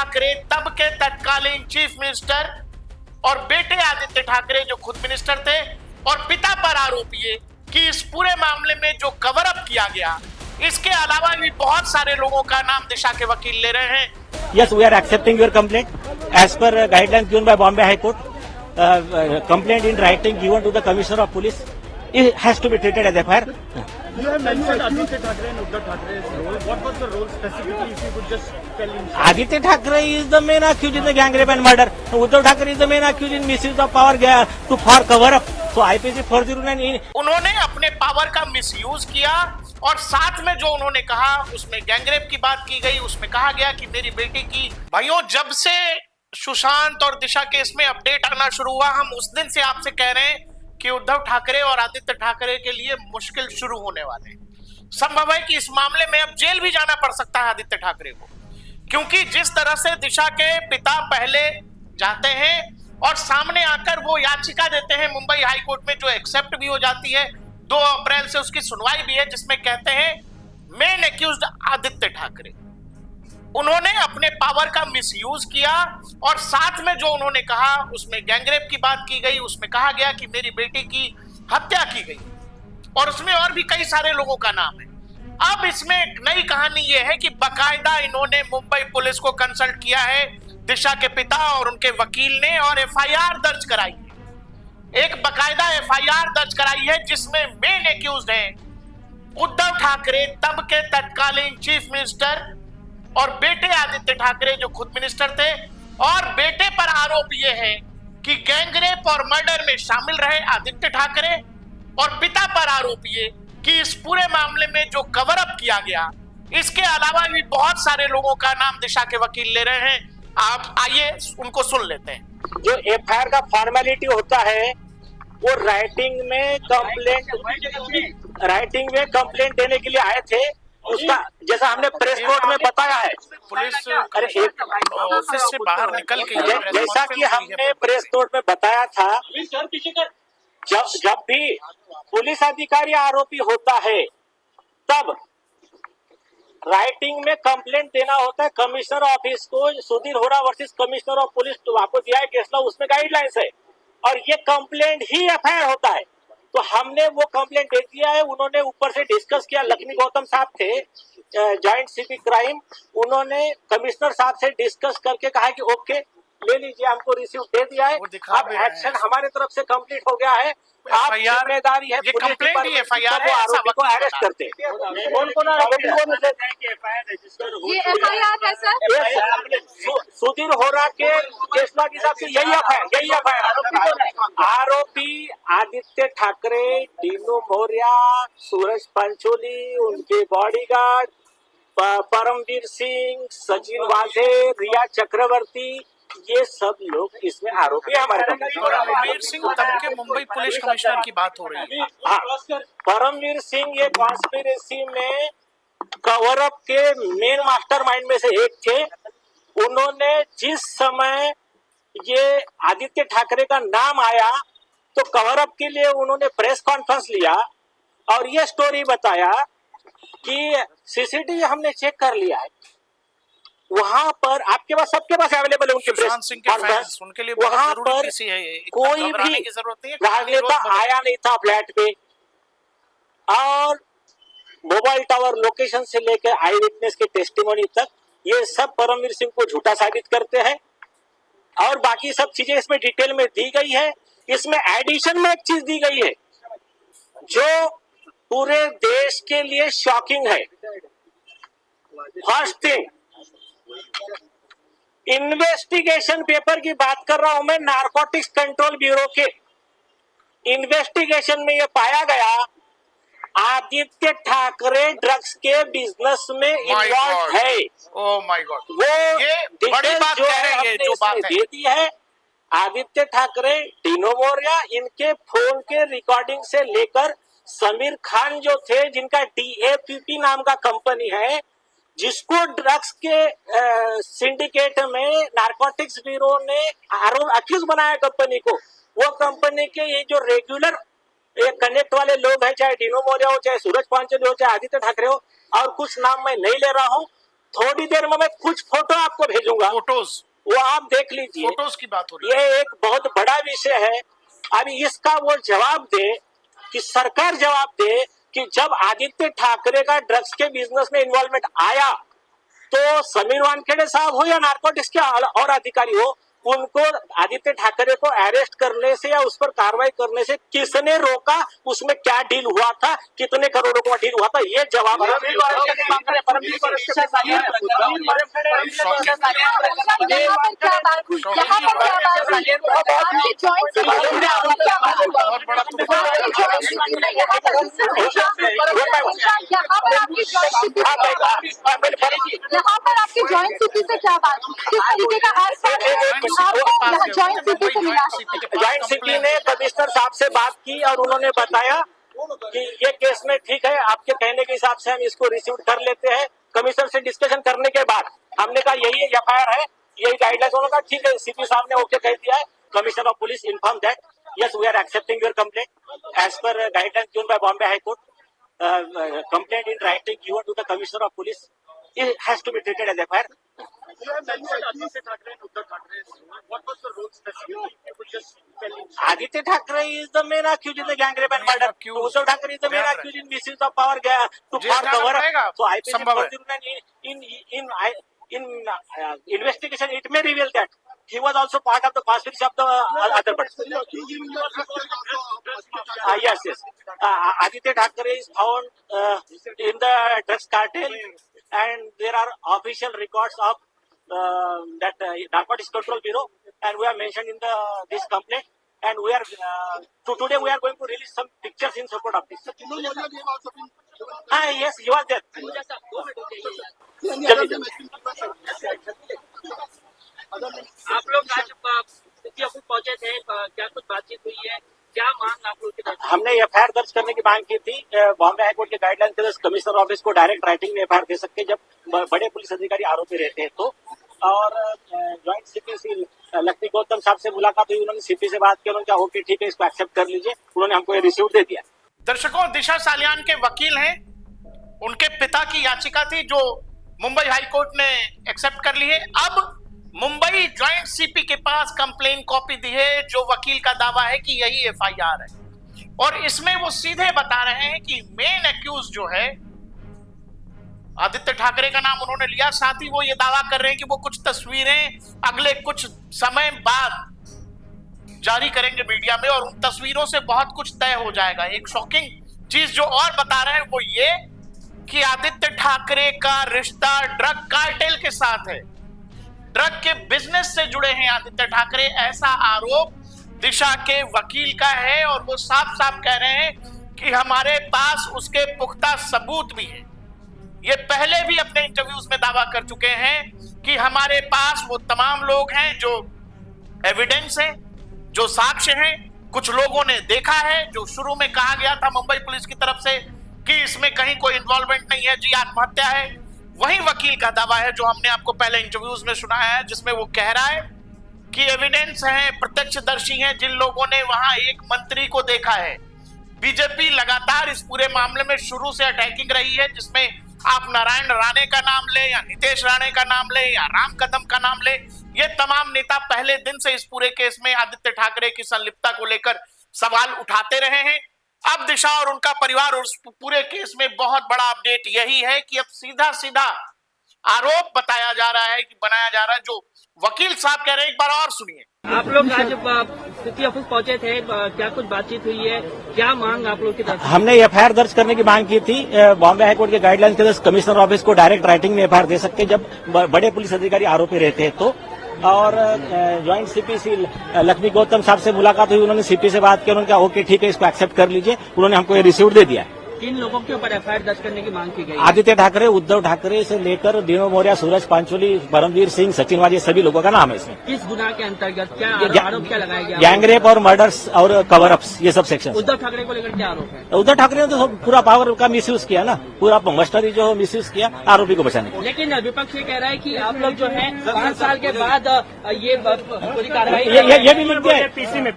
ठाकरे तब के तत्कालीन चीफ मिनिस्टर और बेटे आदित्य ठाकरे जो खुद मिनिस्टर थे और पिता पर आरोप ये कि इस पूरे मामले में जो कवर अप किया गया, इसके अलावा भी बहुत सारे लोगों का नाम दिशा के वकील ले रहे हैं। Yes, we are accepting your complaint as per guidelines given by Bombay High Court. Complaint in writing given to the Commissioner of Police. It has to be treated as FIR. You have mentioned Aditya Thackeray and Uddhav Thackeray's role. What was the role specifically, if you could just tell him? Aditya Thackeray is the main accused in the gang rape and murder. Uddhav Thackeray is the main accused in misuse of power for cover up. So IPC 409. उन्होंने अपने power का misuse किया और साथ में जो उन्होंने कहा उसमें गैंगरेप की बात की गई। उसमें कहा गया कि मेरी बेटी की भाइयों, जब से सुशांत और दिशा केस में अपडेट आना शुरू हुआ, हम उस दिन से आपसे कह रहे हैं कि उद्धव ठाकरे और आदित्य ठाकरे के लिए मुश्किल शुरू होने वाले हैं। संभव है कि इस मामले में अब जेल भी जाना पड़ सकता है आदित्य ठाकरे को, क्योंकि जिस तरह से दिशा के पिता पहले जाते हैं और सामने आकर वो याचिका देते हैं मुंबई हाई कोर्ट में, जो एक्सेप्ट भी हो जाती है। 2 अप्रैल से उसकी सुनवाई भी है, जिसमें कहते हैं मेन एक्यूज्ड आदित्य ठाकरे, उन्होंने अपने पावर का मिसयूज किया और साथ में जो उन्होंने कहा उसमें गैंगरेप की बात की गई। उसमें कहा गया कि मेरी बेटी की हत्या की गई और उसमें और भी कई सारे लोगों का नाम है। अब इसमें एक नई कहानी यह है कि बकायदा इन्होंने मुंबई पुलिस को कंसल्ट किया है, दिशा के पिता और उनके वकील ने, और एफआईआर दर्ज कराई है। एक बकायदा एफआईआर दर्ज कराई है जिसमें मेन एक्यूज्ड हैं उद्धव ठाकरे तब के तत्कालीन चीफ मिनिस्टर और बेटे आदित्य ठाकरे जो खुद मिनिस्टर थे। और बेटे पर आरोप यह है कि गैंगरेप और मर्डर में शामिल रहे आदित्य ठाकरे, और पिता पर आरोप ये कि इस पूरे मामले में जो कवर अप किया गया, इसके अलावा भी बहुत सारे लोगों का नाम दिशा के वकील ले रहे हैं। आप आइए उनको सुन लेते हैं। जो एफआईआर का फॉर्मेलिटी होता है वो राइटिंग में कंप्लेंट देने के लिए आए थे। उसका जैसा हमने प्रेस कोर्ट में बताया है, पुलिस ऑफिस से बाहर निकल के जैसा कि हमने प्रेस कोर्ट में बताया था, जब भी पुलिस अधिकारी आरोपी होता है तब राइटिंग में कंप्लेंट देना होता है कमिश्नर ऑफिस को। सुधीर होरा वर्सेस कमिश्नर ऑफ पुलिस तो आपको दिया है केस लॉ, उसमें गाइडलाइंस है और ये कंप्लेंट ही एफआईआर होता है। तो हमने वो कंप्लेंट दे दिया है। उन्होंने ऊपर से डिस्कस किया, लक्ष्मी गौतम साहब थे जॉइंट सीपी क्राइम, उन्होंने कमिश्नर साहब से डिस्कस करके कहा कि ओके ले लीजिए, हमको रिसीव दे दिया है। अब एक्शन हमारे तरफ से कंप्लीट हो गया है। आप जिम्मेदारी है ये कंप्लेंट ही एफआईआर है, आरोपी को अरेस्ट करते हैं। ये एफआईआर है सर। सुधीर होरा के केस लॉ के हिसाब से यही एफआईआर। आरोपी आदित्य ठाकरे, दीनू मौर्य, सूरज पंचोली, उनके बॉडीगार्ड परमवीर सिंह, सचिन वाझे, रिया चक्रवर्ती, ये सब लोग इसमें आरोपी है हमारे। परमवीर सिंह तब के मुंबई पुलिस कमिश्नर की बात हो रही है। हाँ, परमवीर सिंह ये कॉन्स्पिरेसी में कवर अप के मेन मास्टरमाइंड में से एक थे। उन्होंने जिस समय ये आदित्य ठाकरे का नाम आया तो कवर अप के लिए उन्होंने प्रेस कॉन्फ्रेंस लिया और ये स्टोरी बताया कि सीसीटीवी हमने चेक कर लिया है, वहां पर आपके पास सबके पास अवेलेबल है उनके प्रेस कॉन्फ्रेंस, उनके लिए वहां पर कोई भी राजनेता आया नहीं था फ्लैट पे। और मोबाइल टावर लोकेशन से लेकर आई विटनेस के टेस्टिमोनी तक ये सब परमवीर सिंह को झूठा साबित करते हैं और बाकी सब चीजें इसमें डिटेल में दी गई है। इसमें एडिशन में एक चीज दी गई है जो पूरे देश के लिए शॉकिंग है। फर्स्ट थिंग, इन्वेस्टिगेशन पेपर की बात कर रहा हूं मैं, नारकोटिक्स कंट्रोल ब्यूरो के इन्वेस्टिगेशन में यह पाया गया आदित्य ठाकरे ड्रग्स के बिजनेस में इन्वॉल्व है। ओह माय गॉड, वो ये बड़ी बात कह रहे हैं, जो बात है दे दी है। आदित्य ठाकरे, दीनू मौर्य, इनके फोन के रिकॉर्डिंग से लेकर समीर खान जो थे, जिनका DAPP नाम का कंपनी है, जिसको ड्रग्स के सिंडिकेट में नारकोटिक्स ब्यूरो ने अक्यूज बनाया कंपनी को, वो कंपनी के ये जो रेगुलर कनेक्ट वाले लोग हैं, चाहे दीनू मौर्य हो, चाहे सूरज पांचोली हो, चाहे आदित्य ठाकरे हो, और कुछ नाम मैं नहीं ले रहा हूं, थोड़ी देर में मैं कुछ फोटो आपको भेजूंगा। दूंगा, फोटोज वो आप देख लीजिए। फोटोज की बात हो रही है। ये एक बहुत बड़ा विषय है। अभी इसका वो जवाब दे, कि सरकार जवाब दे कि जब आदित्य ठाकरे का ड्रग्स के बिजनेस में इन्वॉल्वमेंट आया, तो समीर वानखेड़े साहब हो या नार्कोटिक्स के और अधिकारी हो, उनको आदित्य ठाकरे को अरेस्ट करने से या उस पर कार्रवाई करने से किसने रोका? उसमें क्या डील हुआ था? कितने करोड़ों का डील हुआ था? ये जवाब यहाँ पर क्या बात यहाँ पर क्या बात आपकी जॉइंट बहुत बड़ा तूफान यहाँ पर आपकी जॉइंट सिटी से क्या बात? किस तरीके का आपको जॉइंट सिटी से मिला है? जॉइंट सिटी ने कमिश्नर साहब से बात की और उन्होंने बताया कि ये केस में ठीक है, आपके कहने के हिसाब से हम इसको रिसीव कर लेते हैं। कमिश्नर से डिस्कशन करने के बाद हमने कहा यही एफआईआर है, यही गाइडलाइंस होगा। ठीक है, सीपी साहब ने ओके कह दिया है। Commissioner of police inform that yes we are accepting your complaint as per guidelines given by Bombay High Court. Complaint in writing given to the Commissioner of Police, it has to be treated as FIR. You have mentioned Aditya Thackeray and Uddhav ठाकre. What was the role specifically? You could just tell me. Aditya Thackeray is the main accused in the gang rape and murder. Uddhav Thackeray is the main accused in misuse of power to cover up. So IPC in investigation it may reveal that he was also part of the conspiracy of the other person. Yes. Aditya Thackeray is found in the drugs cartel, and there are official records of that Narcotics Control Bureau, and we are mentioned in this complaint. And we are today we are going to release some pictures in support of this. Yes, he was there. आप लोग आज city office पहुंचे थे, क्या कुछ बातचीत हुई है? क्या मांग आप लोग की तरफ? हमने एफआईआर दर्ज करने की मांग की थी। बॉम्बे हाईकोर्ट के गाइडलाइन के तहत कमिश्नर ऑफिस को डायरेक्ट राइटिंग में एफआईआर दे सकते हैं जब बड़े पुलिस अधिकारी आरोपी रहते हैं तो। और ज्वाइंट सीपी सी लक्ष्मी गौतम साहब से मुलाकात हुई, उन्होंने सीपी से बात की, उन्होंने कहा ओके ठीक है, इसको एक्सेप्ट कर लीजिए। उन्होंने हमको ये रिसीव दे दिया। दर्शकों, दिशा सालियान के वकील हैं, उनके पिता की याचिका थी जो मुंबई हाई कोर्ट ने एक्सेप्ट कर ली है। अब मुंबई ज्वाइंट सीपी के पास कंप्लेन कॉपी दी है जो वकील का दावा है कि यही एफआईआर है, और इसमें वो सीधे बता रहे हैं कि मेन एक्यूज जो है आदित्य ठाकरे का नाम उन्होंने लिया। साथ ही वो ये दावा कर रहे हैं कि वो कुछ तस्वीरें अगले कुछ समय बाद जारी करेंगे मीडिया में, और उन तस्वीरों से बहुत कुछ तय हो जाएगा। एक शॉकिंग चीज जो और बता रहे हैं वो ये कि आदित्य ठाकरे का रिश्ता ड्रग कार्टेल के साथ है, ड्रग के बिजनेस से जुड़े हैं आदित्य ठाकरे, ऐसा आरोप दिशा के वकील का है। और वो साफ साफ कह रहे हैं कि हमारे पास उसके पुख्ता सबूत भी हैं। ये पहले भी अपने इंटरव्यूज में दावा कर चुके हैं कि हमारे पास वो तमाम लोग हैं जो एविडेंस है, जो साक्ष्य हैं। कुछ लोगों ने देखा है, जो शुरू में कहा गया था मुंबई पुलिस की तरफ से कि इसमें कहीं कोई इन्वॉल्वमेंट नहीं है, जी आत्महत्या है। वही वकील का दावा है जो हमने आपको पहले इंटरव्यूज में सुनाया है, जिसमें वो कह रहा है कि एविडेंस है, प्रत्यक्षदर्शी हैं जिन लोगों ने वहां एक मंत्री को देखा है। बीजेपी लगातार इस पूरे मामले में शुरू से अटैकिंग रही है, जिसमें आप नारायण राणे का नाम ले या नितेश राणे का नाम ले या राम कदम का नाम ले, ये तमाम नेता पहले दिन से इस पूरे केस में आदित्य ठाकरे की संलिप्तता को लेकर सवाल उठाते रहे हैं। अब दिशा और उनका परिवार उस पूरे केस में बहुत बड़ा अपडेट यही है कि अब सीधा सीधा आरोप बताया जा रहा है कि बनाया जा रहा है, जो वकील साहब कह रहे हैं। एक बार और सुनिए। आप लोग आज सिटी ऑफिस पहुंचे थे, क्या कुछ बातचीत हुई है? क्या मांग आप लोग की तरफ? हमने एफआईआर दर्ज करने की मांग की थी। बॉम्बे हाईकोर्ट के गाइडलाइन के तहत कमिश्नर ऑफिस को डायरेक्ट राइटिंग में एफआईआर दे सकते हैं जब बड़े पुलिस अधिकारी आरोपी रहते हैं तो। और ज्वाइंट सीपी सी लक्ष्मी गौतम साहब से मुलाकात हुई, उन्होंने सीपी से बात की, उन्होंने कहा ओके ठीक है, इसको एक्सेप्ट कर लीजिए। उन्होंने हमको ये रिसीव दे दिया। किन लोगों के ऊपर एफआईआर दर्ज करने की मांग की गई? आदित्य ठाकरे, उद्धव ठाकरे से लेकर दिनो मौर्य, सूरज पांचोली, परमवीर सिंह, सचिन वाजे, सभी लोगों का नाम है इसमें। किस गुनाह के अंतर्गत क्या आरोप क्या लगाया गया? गैंग रेप और मर्डर्स और कवर अप्स, ये सब सेक्शन। उद्धव ठाकरे को लेकर क्या आरोप है? उद्धव ठाकरे ने तो पूरा पावर का मिसयूज किया ना, पूरा मस्टरी जो मिसयूज किया आरोपी को बचाने। लेकिन विपक्ष ये कह रहा है कि आप लोग जो है 5 साल के बाद ये पूरी कार्रवाई ये भी मिलती है पीसी में।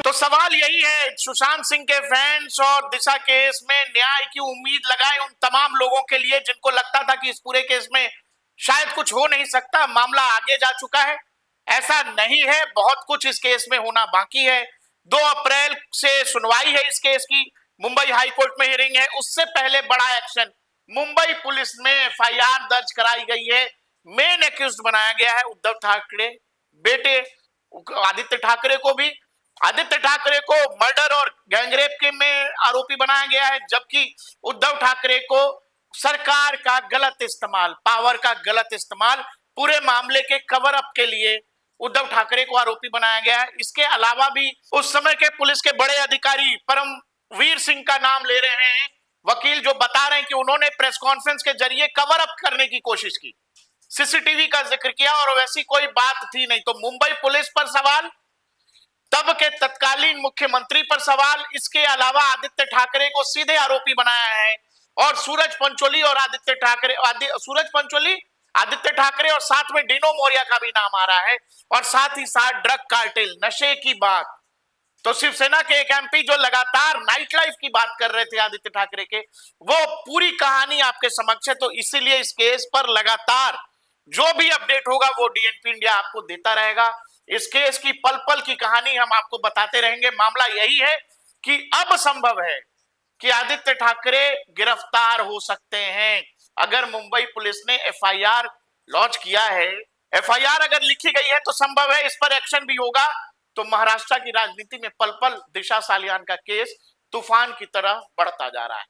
तो सवाल यही है, सुशांत सिंह के फैंस और दिशा केस में न्याय की उम्मीद लगाए उन तमाम लोगों के लिए जिनको लगता था कि इस पूरे केस में शायद कुछ हो नहीं सकता, मामला आगे जा चुका है। ऐसा नहीं है, बहुत कुछ इस केस में होना बाकी है। 2 अप्रैल से सुनवाई है इस केस की, मुंबई हाई कोर्ट में हियरिंग है। उससे पहले बड़ा एक्शन, मुंबई पुलिस में एफआईआर दर्ज कराई गई है। मेन एक्यूज्ड बनाया गया है उद्धव ठाकरे बेटे आदित्य ठाकरे को भी। आदित्य ठाकरे को मर्डर और गैंगरेप के में आरोपी बनाया गया है, जबकि उद्धव ठाकरे को सरकार का गलत इस्तेमाल, पावर का गलत इस्तेमाल, पूरे मामले के कवर अप के लिए उद्धव ठाकरे को आरोपी बनाया गया है। इसके अलावा भी उस समय के पुलिस के बड़े अधिकारी परमवीर सिंह का नाम ले रहे हैं वकील, जो बता रहे हैं कि उन्होंने प्रेस कॉन्फ्रेंस के जरिए कवर अप करने की कोशिश की, सीसीटीवी का जिक्र किया और वैसी कोई बात थी नहीं। तो मुंबई पुलिस पर सवाल, तब के तत्कालीन मुख्यमंत्री पर सवाल, इसके अलावा आदित्य ठाकरे को सीधे आरोपी बनाया है और सूरज पंचोली और आदित्य ठाकरे और साथ में डिनो मौर्या का भी नाम आ रहा है, और साथ ही साथ ड्रग कार्टेल, नशे की बात। तो शिवसेना के एक एमपी जो लगातार नाइट लाइफ की बात कर रहे थे आदित्य ठाकरे के, वो पूरी कहानी आपके समक्ष है। तो इसीलिए इस केस पर लगातार जो भी अपडेट होगा वो डीएनपी इंडिया आपको देता रहेगा। इस केस की पल पल की कहानी हम आपको बताते रहेंगे। मामला यही है कि अब संभव है कि आदित्य ठाकरे गिरफ्तार हो सकते हैं। अगर मुंबई पुलिस ने एफआईआर लॉन्च किया है, एफआईआर अगर लिखी गई है, तो संभव है इस पर एक्शन भी होगा। तो महाराष्ट्र की राजनीति में पल पल दिशा सालियान का केस तूफान की तरह बढ़ता जा रहा है।